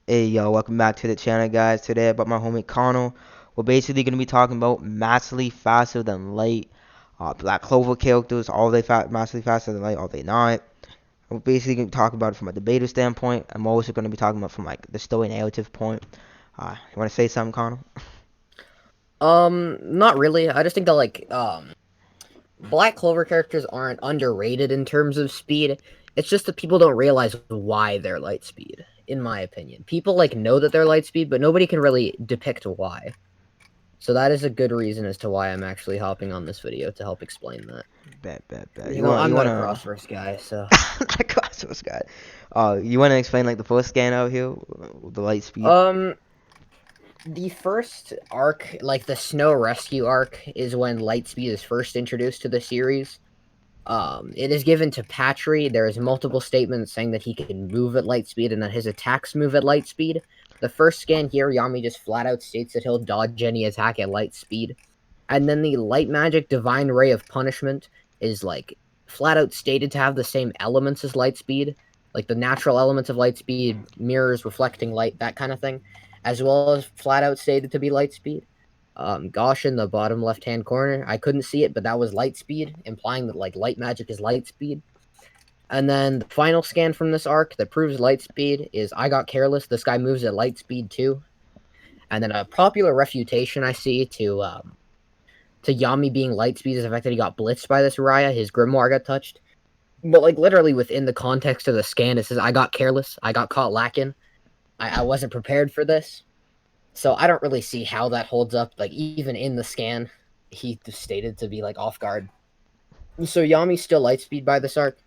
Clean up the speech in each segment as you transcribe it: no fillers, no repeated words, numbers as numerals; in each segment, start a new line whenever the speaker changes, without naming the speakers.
Hey yo, welcome back to the channel, guys. Today about my homie Conor. We're basically gonna be talking about massively faster than light. Black Clover characters, are they massively faster than light? Are they not? We're basically gonna talk about it from a debater standpoint. I'm also gonna be talking about from like the story narrative point. You wanna say something, Conor?
Not really. I just think that Black Clover characters aren't underrated in terms of speed. It's just that people don't realize why they're light speed, in my opinion. People know that they're light speed, but nobody can really depict why. So that is a good reason as to why I'm actually hopping on this video to help explain that.
Bet.
You know, I'm
You
not a
wanna
crossverse guy, so
like Cosmos guy. You wanna explain like the first scan out here, the light speed?
um the first arc, like the Snow Rescue arc, is when Lightspeed is first introduced to the series. It is given to Patry. There is multiple statements saying that he can move at light speed and that his attacks move at light speed. The first scan here, Yami just flat out states that he'll dodge any attack at light speed. And then the light magic Divine Ray of Punishment is flat out stated to have the same elements as light speed, like the natural elements of light speed, mirrors, reflecting light, that kind of thing, as well as flat out stated to be light speed. Gosh, in the bottom left hand corner, I couldn't see it, but that was light speed, implying that light magic is light speed. And then the final scan from this arc that proves light speed is I got careless. This guy moves at light speed too. And then a popular refutation I see to Yami being light speed is the fact that he got blitzed by this Raya. His grimoire got touched. But literally within the context of the scan, it says I got careless. I got caught lacking. I wasn't prepared for this. So I don't really see how that holds up. Like even in the scan, he stated to be off guard. So Yami's still lightspeed by this arc.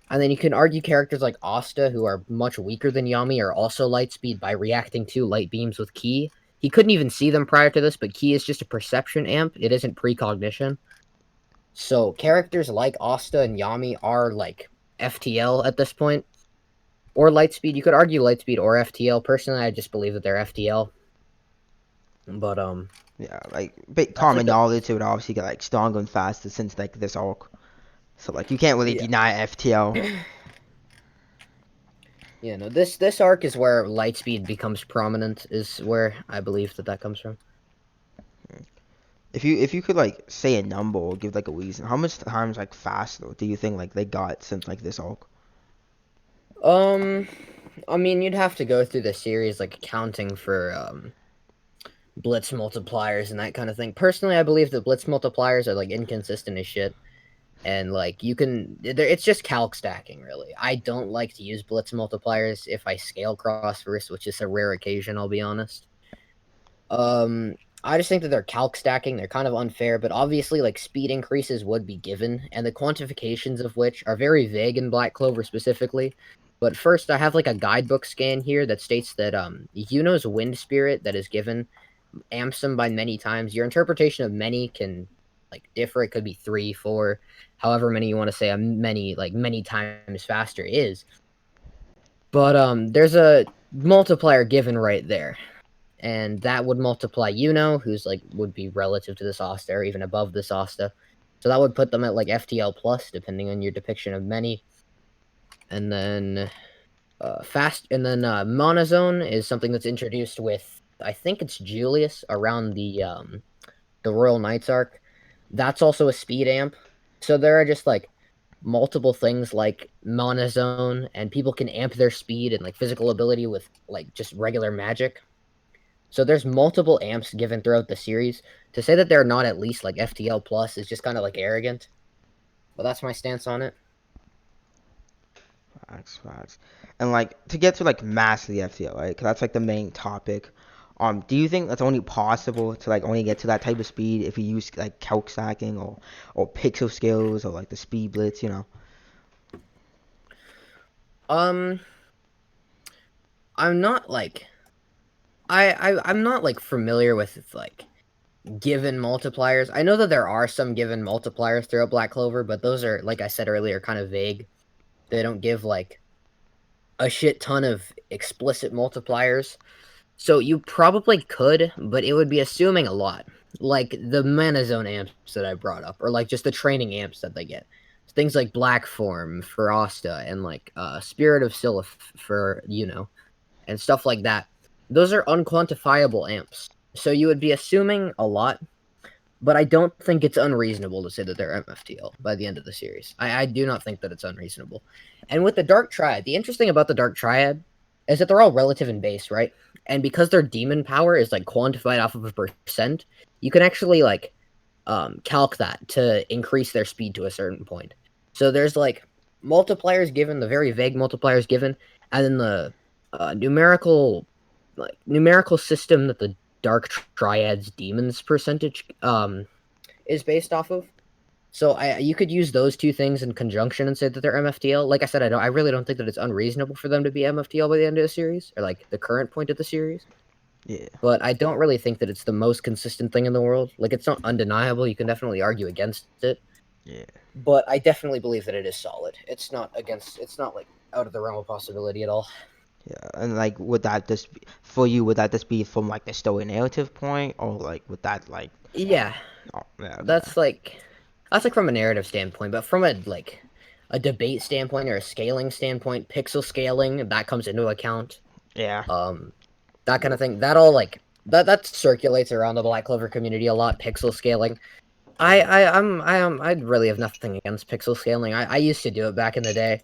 And then you can argue characters like Asta, who are much weaker than Yami, are also lightspeed by reacting to light beams with Ki. He couldn't even see them prior to this, but Ki is just a perception amp. It isn't precognition. So characters like Asta and Yami are FTL at this point. Or Lightspeed. You could argue Lightspeed or FTL. Personally, I just believe that they're FTL. But
Yeah, like bit
that's
common
the
knowledge. It would obviously get like stronger and faster since like this arc. So like you can't really
yeah.
deny FTL.
Yeah, no, this arc is where Lightspeed becomes prominent, is where I believe that comes from.
If you could like say a number or give like a reason, how much times like faster do you think like they got since like this arc?
Um, I mean, you'd have to go through the series, accounting for, blitz multipliers and that kind of thing. Personally, I believe that blitz multipliers are, inconsistent as shit. And, it's just calc stacking, really. I don't like to use blitz multipliers if I scale cross-verse, which is a rare occasion, I'll be honest. I just think that they're calc stacking. They're kind of unfair, but obviously, speed increases would be given, and the quantifications of which are very vague in Black Clover specifically. But first, I have a guidebook scan here that states that Yuno's wind spirit that is given amps them by many times. Your interpretation of many can differ. It could be 3, 4, however many you want to say. A many many times faster is. But there's a multiplier given right there, and that would multiply Yuno, who's would be relative to this Asta or even above this Asta. So that would put them at FTL plus, depending on your depiction of many. And then monozone is something that's introduced with, I think it's Julius around the Royal Knights arc. That's also a speed amp. So there are just multiple things like monozone, and people can amp their speed and physical ability with just regular magic. So there's multiple amps given throughout the series. To say that they're not at least FTL plus is just kind of arrogant. But that's my stance on it.
Facts. And like to get to like massively FTL, right? 'Cause that's like the main topic. Do you think that's only possible to like only get to that type of speed if you use like calc stacking or pixel skills or like the speed blitz, you know?
Um, I'm not I'm not familiar with given multipliers. I know that there are some given multipliers throughout Black Clover, but those are, like I said earlier, kind of vague. They don't give a shit ton of explicit multipliers. So you probably could, but it would be assuming a lot. Like the mana zone amps that I brought up, or just the training amps that they get. Things like Black Form for Asta and Spirit of Sylph for, and stuff like that. Those are unquantifiable amps. So you would be assuming a lot, but I don't think it's unreasonable to say that they're MFTL by the end of the series. I do not think that it's unreasonable. And with the Dark Triad, the interesting about the Dark Triad is that they're all relative in base, right? And because their demon power is like quantified off of a percent, you can actually like calc that to increase their speed to a certain point. So there's like multipliers given, the very vague multipliers given, and then the numerical system that the Dark Triad's demons percentage is based off of. So you could use those two things in conjunction and say that they're MFTL. Like I said, I really don't think that it's unreasonable for them to be MFTL by the end of the series, or like the current point of the series.
Yeah.
But I don't really think that it's the most consistent thing in the world. Like, it's not undeniable. You can definitely argue against it.
Yeah.
But I definitely believe that it is solid. It's not like out of the realm of possibility at all.
Yeah. And like, would that just be, for you? Would that just be from like the story narrative point, or like would that like?
Yeah,
Oh, yeah. Okay.
that's like from a narrative standpoint, but from a debate standpoint or a scaling standpoint, pixel scaling that comes into account.
Yeah.
That kind of thing. That all like that circulates around the Black Clover community a lot. Pixel scaling. I really have nothing against pixel scaling. I used to do it back in the day.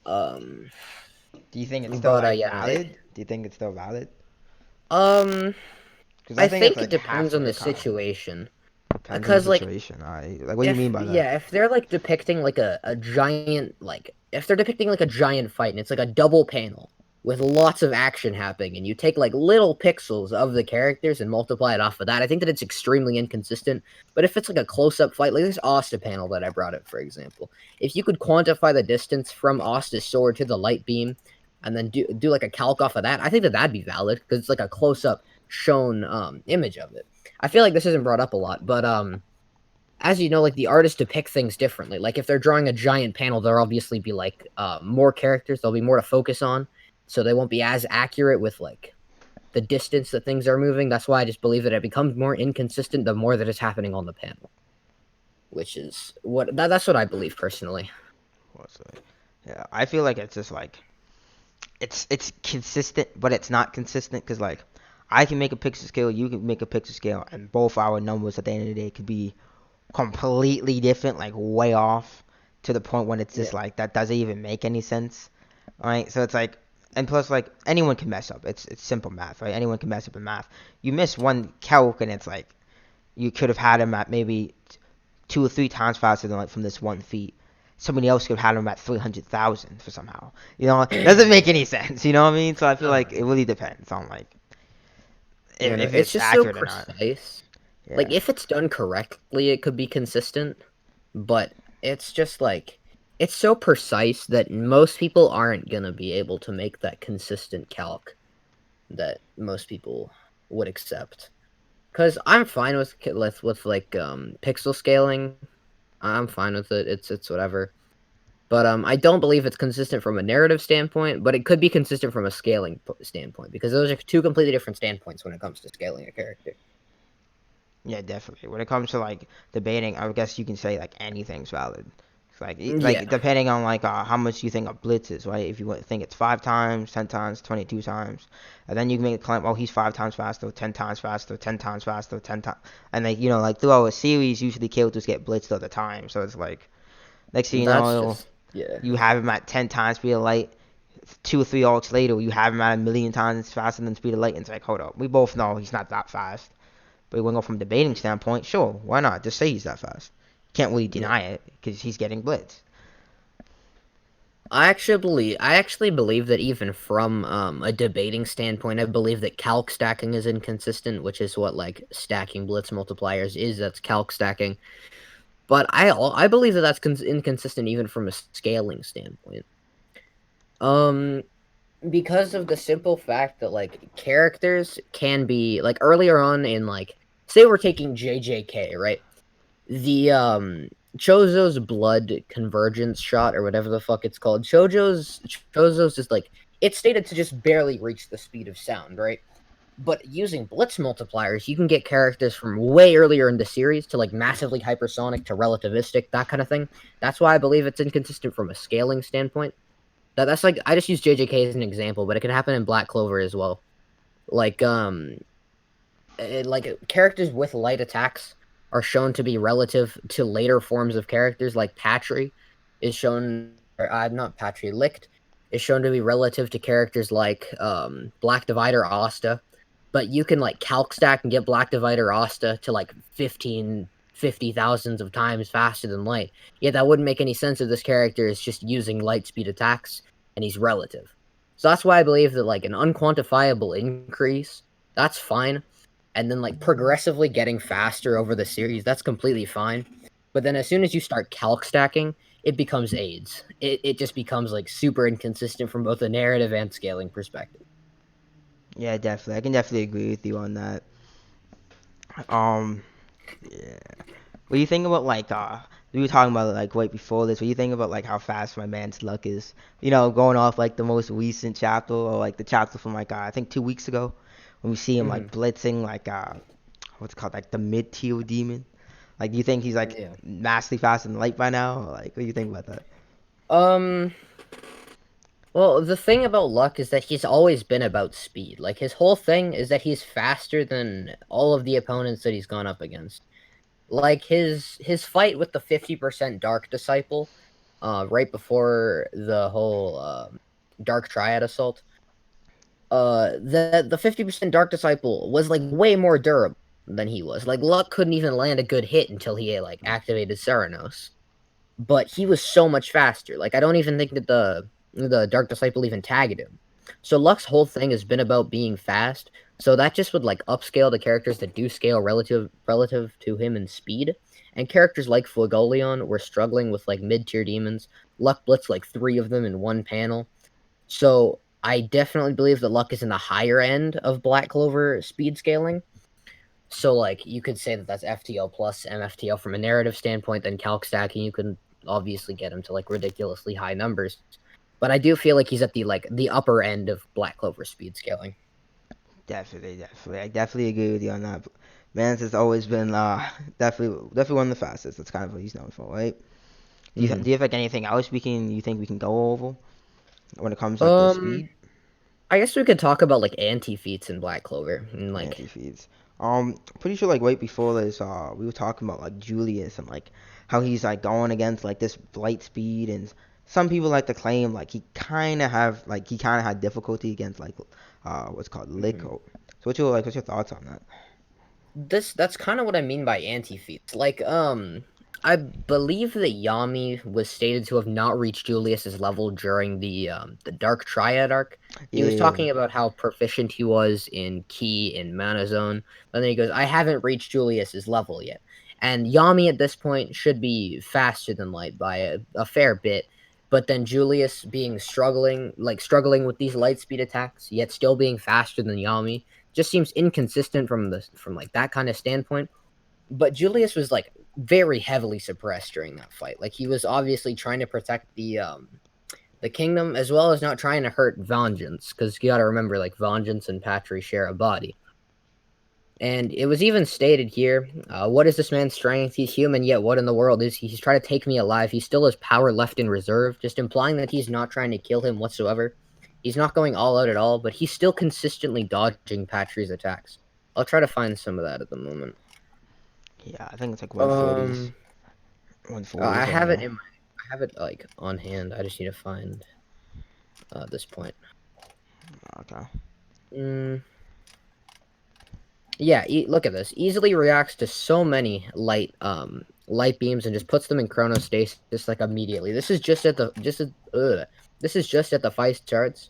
Do you think it's still
But
like
yeah.
valid? Do you think it's still valid?
Um,
Because I
I
think it's
think it
like half
depends on
of
the
the time.
situation.
Depends on the
Because like
situation. I like. What do you mean by that?
if they're like depicting like a giant like if they're depicting like a giant fight and it's like a double panel with lots of action happening and you take like little pixels of the characters and multiply it off of that, I think that it's extremely inconsistent. But if it's like a close-up fight, like this Asta panel that I brought up, for example, if you could quantify the distance from Asta's sword to the light beam and then do like a calc off of that, I think that that'd be valid because it's like a close-up shown image of it. I feel like this isn't brought up a lot, but as you know, like the artists depict things differently. Like if they're drawing a giant panel, there'll obviously be like more characters. There'll be more to focus on, so they won't be as accurate with like the distance that things are moving. That's why I just believe that it becomes more inconsistent the more that is happening on the panel, which is that's what I believe personally.
What's it? Yeah, I feel like it's just like it's consistent, but it's not consistent because like I can make a pixel scale, you can make a pixel scale, and both our numbers at the end of the day could be completely different, like way off to the point when it's just
Yeah.
like that doesn't even make any sense. Right? So it's like, and plus like anyone can mess up. It's simple math, right? Anyone can mess up in math. You miss one calc and it's like you could have had him at maybe 2 or 3 times faster than like from this one feat. Somebody else could have had him at 300,000 for somehow. You know, it doesn't make any sense. You know what I mean? So I feel like it really depends on like if
It's
it's
just so
accurate or not.
precise.
Yeah.
Like if it's done correctly, it could be consistent, but it's just like it's so precise that most people aren't gonna be able to make that consistent calc that most people would accept. Because I'm fine with like pixel scaling. I'm fine with it. It's whatever. But I don't believe it's consistent from a narrative standpoint, but it could be consistent from a scaling standpoint because those are two completely different standpoints when it comes to scaling a character.
Yeah, definitely. When it comes to like debating, I guess you can say like anything's valid. It's like
Yeah,
depending on like how much you think a blitz is, right? If you think it's 5 times, 10 times, 22 times, and then you can make a claim, oh, he's 5 times faster, 10 times faster, 10 times faster, 10 times, and like like throughout a series, usually characters get blitzed all the time. So it's like next thing you
that's
know,
just yeah.
you have him at 10 times speed of light. 2 or 3 arcs later, you have him at 1 million times faster than speed of light. And it's like, hold up, we both know he's not that fast. But when we go from a debating standpoint, sure, why not? Just say he's that fast. Can't really
Yeah.
deny it because he's getting blitzed.
I actually believe that even from a debating standpoint, I believe that calc stacking is inconsistent, which is what like stacking blitz multipliers is. That's calc stacking. But I believe that that's inconsistent even from a scaling standpoint. Um, because of the simple fact that like characters can be like earlier on in like say we're taking JJK, right? The Chozo's blood convergence shot or whatever the fuck it's called. Chozo's is like it's stated to just barely reach the speed of sound, right? But using blitz multipliers, you can get characters from way earlier in the series to like massively hypersonic to relativistic, that kind of thing. That's why I believe it's inconsistent from a scaling standpoint. That's like I just use JJK as an example, but it can happen in Black Clover as well. Like characters with light attacks are shown to be relative to later forms of characters, like Patry is shown, or not Patry, Licht is shown to be relative to characters like Black Divider Asta, but you can like calc stack and get Black Divider Asta to like 50 thousands of times faster than light. Yet that wouldn't make any sense if this character is just using light speed attacks and he's relative. So that's why I believe that like an unquantifiable increase, that's fine, and then like progressively getting faster over the series, that's completely fine. But then as soon as you start calc stacking, it becomes AIDS. It just becomes like super inconsistent from both a narrative and scaling perspective.
Yeah, definitely. I can definitely agree with you on that. Um, yeah. What do you think about like we were talking about it, like right before this. What do you think about like how fast my man's luck is? Going off like the most recent chapter or like the chapter from like I think 2 weeks ago when we see him like
Mm-hmm.
blitzing like what's it called, like the mid tier demon. Like, do you think he's like
Yeah.
massively faster than light by now? Or, like, what do you think about that?
Um. Well, the thing about Luck is that he's always been about speed. Like his whole thing is that he's faster than all of the opponents that he's gone up against. Like his fight with the 50% Dark Disciple, right before the whole Dark Triad assault. The 50% Dark Disciple was like way more durable than he was. Like Luck couldn't even land a good hit until he like activated Ceranos, but he was so much faster. Like I don't even think that the Dark Disciple even tagged him. So Luck's whole thing has been about being fast. So that just would like upscale the characters that do scale relative to him in speed. And characters like Fuegoleon were struggling with like mid tier demons. Luck blitzed like three of them in one panel. So I definitely believe that Luck is in the higher end of Black Clover speed scaling. So like you could say that that's FTL plus MFTL from a narrative standpoint. Then calc stacking, you can obviously get him to like ridiculously high numbers. But I do feel like he's at the upper end of Black Clover speed scaling.
Definitely, definitely. I definitely agree with you on that. Mans has always been definitely one of the fastest. That's kind of what he's known for, right?
Mm-hmm.
Do you have like anything else you think we can go over when it comes like to
Um,
speed?
I guess we could talk about like anti-feats in Black Clover and like
Anti-feats. Pretty sure like right before this, we were talking about like Julius and like how he's like going against like this light speed, and some people like to claim like he kind of had difficulty against like what's called
mhm.
Lick. So what's your thoughts on that?
That's kind of what I mean by anti-feats. Like, I believe that Yami was stated to have not reached Julius's level during the Dark Triad arc. He was
Yeah,
talking about how proficient he was in Ki and Mana Zone. And then he goes, "I haven't reached Julius's level yet." And Yami at this point should be faster than Light by a fair bit. But then Julius being struggling with these light speed attacks, yet still being faster than Yami, just seems inconsistent from like that kind of standpoint. But Julius was like very heavily suppressed during that fight. Like he was obviously trying to protect the kingdom as well as not trying to hurt Vengeance, because you got to remember like Vengeance and Patry share a body. And it was even stated here, what is this man's strength? He's human, yet what in the world is he? He's trying to take me alive. He still has power left in reserve, just implying that he's not trying to kill him whatsoever. He's not going all out at all, but he's still consistently dodging Patry's attacks. I'll try to find some of that at the moment.
yeah. I think it's like 140s,
Um,
140s right now.
I have it like on hand. I just need to find this point.
Okay.
Mm, Yeah, look at this. Easily reacts to so many light beams and just puts them in chronostasis just like immediately. This is just at the Feist charts.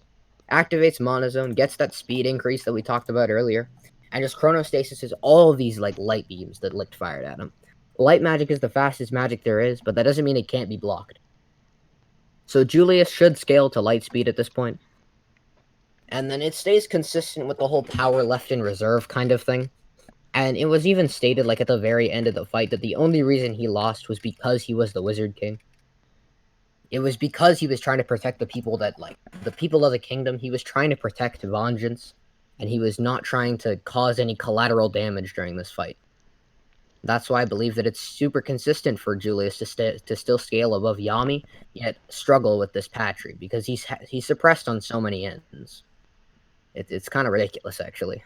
Activates monozone, gets that speed increase that we talked about earlier, and just chronostasis is all these like light beams that Licht fired at him. Light magic is the fastest magic there is, but that doesn't mean it can't be blocked. So Julius should scale to light speed at this point, and then it stays consistent with the whole power left in reserve kind of thing. And it was even stated, like at the very end of the fight, that the only reason he lost was because he was the Wizard King. It was because he was trying to protect the people the people of the kingdom. He was trying to protect Vengeance, and he was not trying to cause any collateral damage during this fight. That's why I believe that it's super consistent for Julius to still scale above Yami, yet struggle with this Patry because he's suppressed on so many ends. It's kind of ridiculous, actually.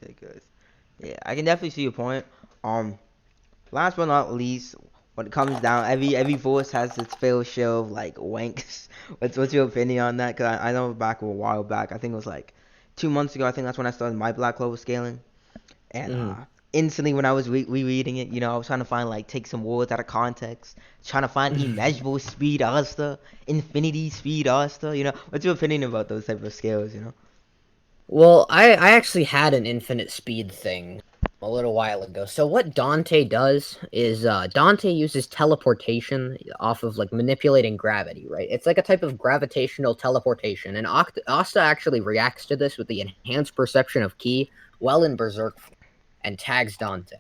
Ridiculous. Yeah, I can definitely see your point. Um, Last but not least, when it comes down, every voice has its fair share of like wanks. What's your opinion on that? Cause I know back a while back, I think it was like 2 months ago. I think that's when I started my Black Clover scaling, and
Mm-hmm.
instantly when I was rereading it, I was trying to find like take some words out of context, trying to find immeasurable speed Asta, infinity speed Asta. What's your opinion about those type of scales?
Well, I actually had an infinite speed thing a little while ago. So what Dante does is Dante uses teleportation off of like manipulating gravity, right? It's like a type of gravitational teleportation, and Asta actually reacts to this with the enhanced perception of ki well in Berserk and tags Dante.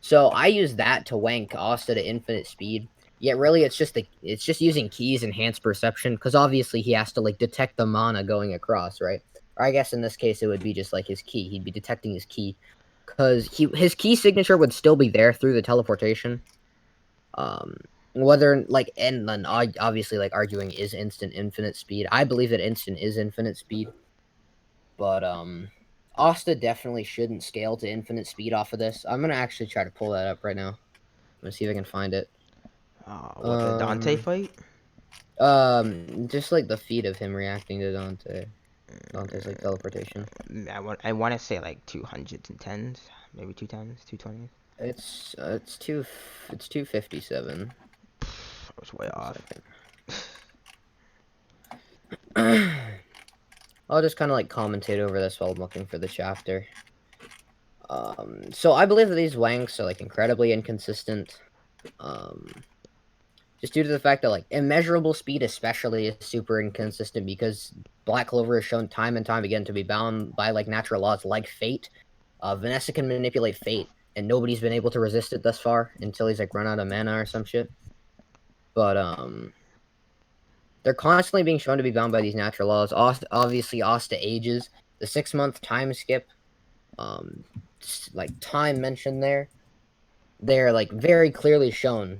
So I use that to wank Asta to infinite speed. Yet really, it's just using keys enhanced perception because obviously he has to like detect the mana going across, right? Or I guess in this case it would be just like his key. He'd be detecting his key because his key signature would still be there through the teleportation. Um, whether like and then obviously like arguing is instant infinite speed. I believe that instant is infinite speed, but Asta definitely shouldn't scale to infinite speed off of this. I'm gonna actually try to pull that up right now. Let's see if I can find it.
What the Dante
Um,
fight?
just like the feat of him reacting to Dante's like teleportation.
I want to say like 210s, maybe 210s, 220s.
It's 257.
I was way
One
off.
second. I'll just kind of like commentate over this while I'm looking for the chapter. So I believe that these wanks are like incredibly inconsistent. Um, just due to the fact that like immeasurable speed especially is super inconsistent because Black Clover is shown time and time again to be bound by like natural laws like fate. Vanessa can manipulate fate, and nobody's been able to resist it thus far until he's like run out of mana or some shit. But they're constantly being shown to be bound by these natural laws. Obviously, Asta ages. The 6 month time skip, um, like time mentioned there, they're like very clearly shown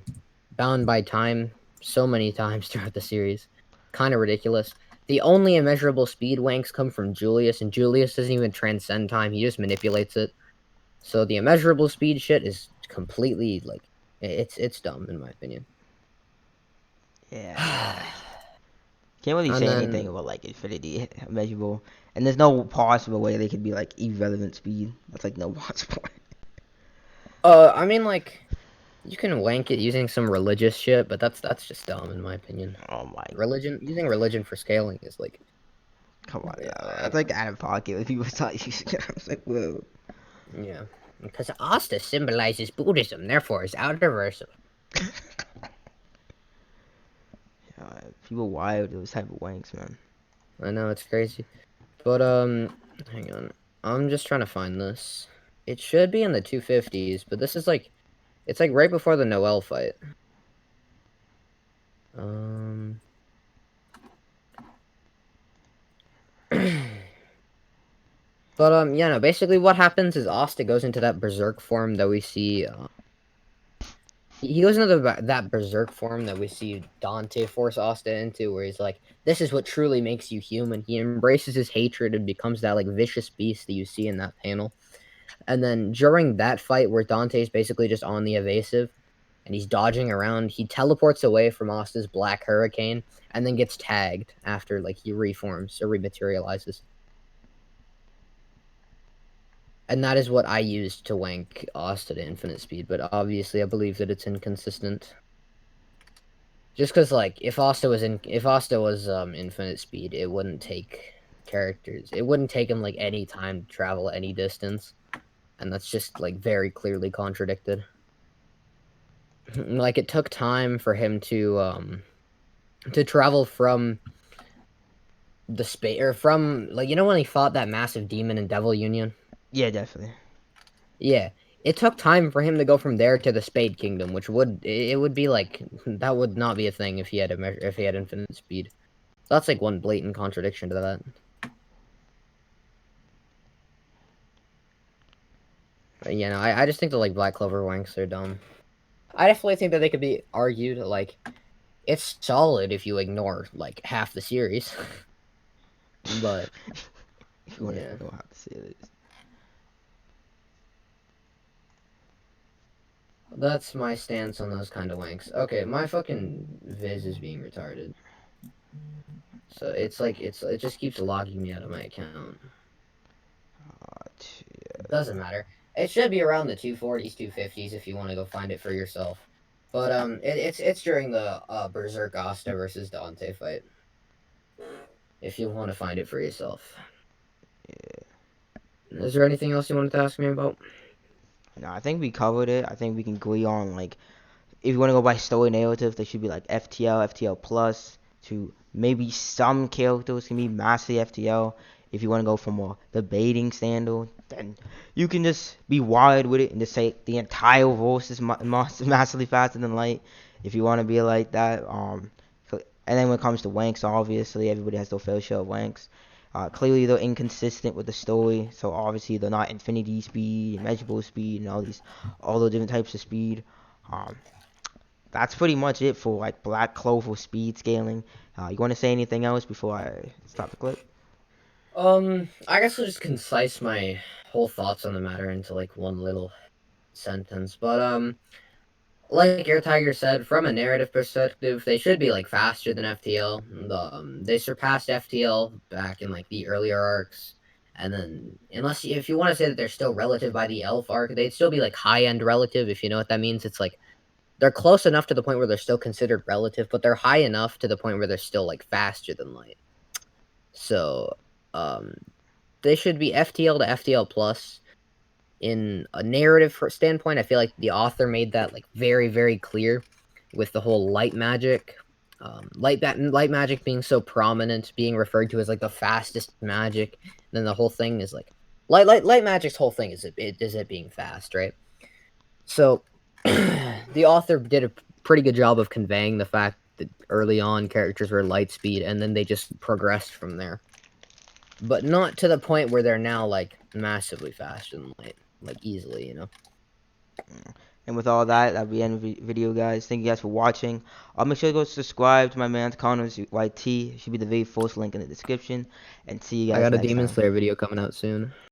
bound by time so many times throughout the series. Kind of ridiculous. The only immeasurable speed wanks come from Julius, and Julius doesn't even transcend time, he just manipulates it. So the immeasurable speed shit is completely like it's dumb in my opinion.
Yeah. Can't really
And
say anything
then
about like infinity measurable, and there's no possible way they could be like irrelevant speed. That's like no possible.
I mean like you can wank it using some religious shit, but that's just dumb in my opinion.
Oh my,
Using religion for scaling is like
come on,
I
that's
don't
like
know.
out of pocket when people start using it. I was like, whoa.
Yeah. Because Asta symbolizes Buddhism, therefore is irreversible.
People wild those type of wanks, man.
I know it's crazy. But hang on. I'm just trying to find this. It should be in the 250s, but this is like it's like right before the Noel fight. Um But yeah, no, basically what happens is Asta goes into that berserk form that we see he goes into that berserk form that we see Dante force Asta into, where he's like, "This is what truly makes you human." He embraces his hatred and becomes that like vicious beast that you see in that panel. And then during that fight, where Dante's basically just on the evasive and he's dodging around, he teleports away from Asta's Black Hurricane and then gets tagged after like he reforms or rematerializes. And that is what I used to wank Asta to infinite speed, but obviously I believe that it's inconsistent. Just because, like, if Asta was infinite speed, it wouldn't take characters. It wouldn't take him like any time to travel any distance, and that's just like very clearly contradicted. Like, it took time for him to travel from the space or from like when he fought that massive demon in Devil Union.
Yeah, definitely.
Yeah, it took time for him to go from there to the Spade Kingdom, which would be like that would not be a thing if he had if he had infinite speed. So that's like one blatant contradiction to that. You know, I just think that like Black Clover wanks are dumb. I definitely think that they could be argued like it's solid if you ignore like half the series. But
If you want
yeah.
to know how to say this.
That's my stance on those kind of wanks. Okay, my fucking Viz is being retarded. So it's like it just keeps logging me out of my account. Doesn't matter. It should be around the 240s, 250s if you want to go find it for yourself. But it's during the Berserk Asta versus Dante fight. If you want to find it for yourself.
Yeah.
Is there anything else you wanted to ask me about?
No, I think we covered it. I think we can agree on like if you want to go by story narrative, they should be like FTL, FTL plus to maybe some characters can be massively FTL. If you want to go from a debating standard, then you can just be wild with it and just say the entire verse is massively faster than light. If you want to be like that, and then when it comes to wanks, obviously everybody has their fair share of wanks. Clearly they're inconsistent with the story, so obviously they're not infinity speed, immeasurable speed, and all the different types of speed. Um, that's pretty much it for like Black Clover speed scaling. You want to say anything else before I stop the clip?
I guess I'll just concise my whole thoughts on the matter into like one little sentence. But like Air Tiger said, from a narrative perspective, they should be like faster than FTL. They surpassed FTL back in like the earlier arcs, and then if you want to say that they're still relative by the Elf arc, they'd still be like high end relative. If you know what that means, it's like they're close enough to the point where they're still considered relative, but they're high enough to the point where they're still like faster than light. So, um, they should be FTL to FTL plus. In a narrative standpoint, I feel like the author made that like very, very clear with the whole light magic. Light magic being so prominent, being referred to as like the fastest magic. And then the whole thing is like light magic's whole thing is it being fast, right? So the author did a pretty good job of conveying the fact that early on characters were light speed and then they just progressed from there. But not to the point where they're now like massively faster than light, like easily, you know.
And with all that, that'll be the end of the video, guys. Thank you guys for watching. Make sure to go subscribe to my man Connor's YT. It should be the very first link in the description. And see you
I
guys
got a
next
Demon
time.
Slayer video coming out soon.